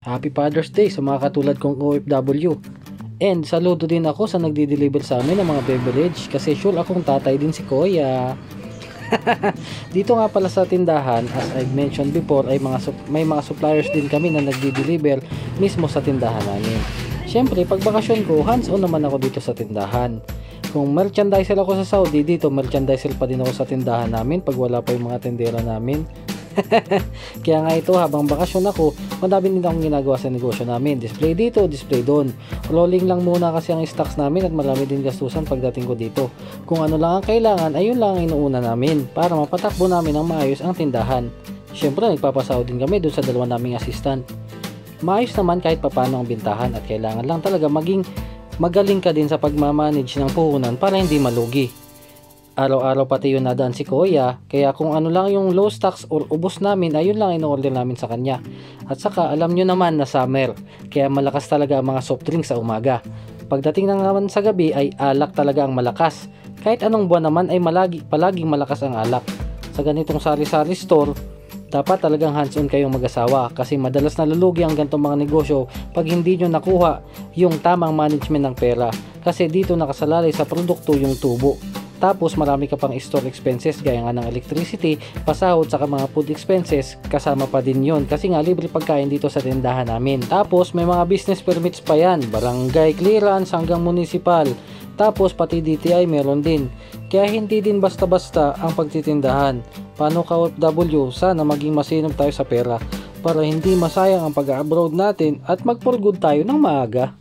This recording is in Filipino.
Happy Father's Day sa mga katulad kong OFW. And saludo din ako sa nagdi-deliver sa amin ng mga beverage kasi sure akong tatay din si Kuya. Dito nga pala sa tindahan, as I've mentioned before, ay may mga suppliers din kami na nagdi-deliver mismo sa tindahan namin. Siyempre, pag bakasyon ko, hands-on naman ako dito sa tindahan. Kung merchandiser ako sa Saudi, dito merchandiser pa din ako sa tindahan namin pag wala pa yung mga tindera namin. Kaya nga ito, habang bakasyon ako, madami din akong ginagawa sa negosyo namin. Display dito, display doon. Rolling lang muna kasi ang stocks namin at marami din gastusan pagdating ko dito. Kung ano lang ang kailangan, ayun lang ang inuuna namin para mapatakbo namin ng maayos ang tindahan. Siyempre, nagpapasahod din kami doon sa dalawa naming assistant. Maayos naman kahit papano ang bintahan at kailangan lang talaga maging magaling ka din sa pagmamanage ng puhunan para hindi malugi. Araw-araw pati yun nadaan si Kuya, kaya kung ano lang yung low stocks or ubos namin, ayun lang in-order namin sa kanya. At saka alam nyo naman na summer, kaya malakas talaga ang mga soft drinks sa umaga. Pagdating na naman sa gabi ay alak talaga ang malakas. Kahit anong buwan naman ay palaging malakas ang alak. Sa ganitong sari-sari store, dapat talagang hands-on kayong mag-asawa kasi madalas nalulugi ang ganitong mga negosyo pag hindi nyo nakuha yung tamang management ng pera. Kasi dito nakasalalay sa produkto yung tubo. Tapos marami ka pang store expenses gaya nga ng electricity, pasahod, saka mga food expenses, kasama pa din yon kasi nga libre pagkain dito sa tindahan namin. Tapos may mga business permits pa yan, barangay clearance hanggang municipal. Tapos pati DTI meron din. Kaya hindi din basta-basta ang pagtitindahan. Paano ka OFW? Sana maging masinop tayo sa pera para hindi masayang ang pag-abroad natin at mag-for good tayo ng maaga.